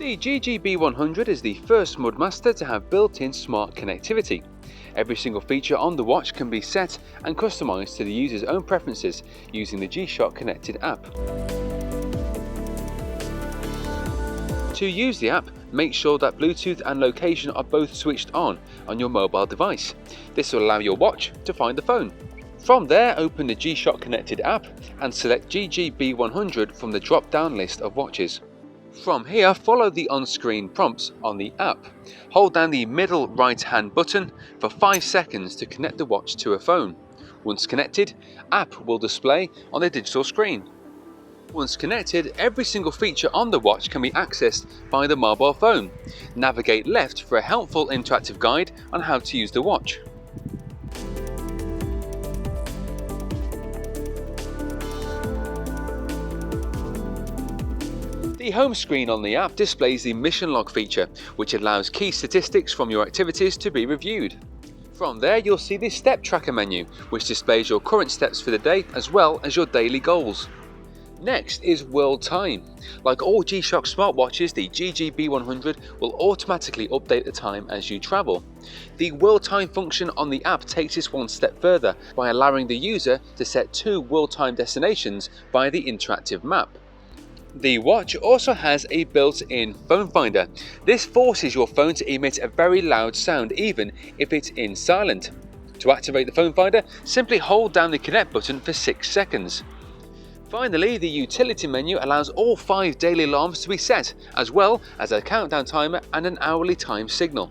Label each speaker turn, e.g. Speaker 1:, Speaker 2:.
Speaker 1: The GG-B100 is the first Mudmaster to have built-in smart connectivity. Every single feature on the watch can be set and customized to the user's own preferences using the G-Shock connected app. To use the app, make sure that Bluetooth and location are both switched on your mobile device. This will allow your watch to find the phone. From there, open the G-Shock connected app and select GG-B100 from the drop-down list of watches. From here, follow the on-screen prompts on the app. Hold down the middle right-hand button for 5 seconds to connect the watch to a phone. Once connected, app will display on the digital screen. Once connected, every single feature on the watch can be accessed by the mobile phone. Navigate left for a helpful interactive guide on how to use the watch. The home screen on the app displays the mission log feature, which allows key statistics from your activities to be reviewed. From there, you'll see the step tracker menu, which displays your current steps for the day as well as your daily goals. Next is world time. Like all G-Shock smartwatches, the GG-B100 will automatically update the time as you travel. The world time function on the app takes this one step further by allowing the user to set 2 world time destinations via the interactive map. The watch also has a built-in phone finder. This forces your phone to emit a very loud sound even if it's in silent. To activate the phone finder, simply hold down the connect button for 6 seconds. Finally, the utility menu allows all 5 daily alarms to be set, as well as a countdown timer and an hourly time signal.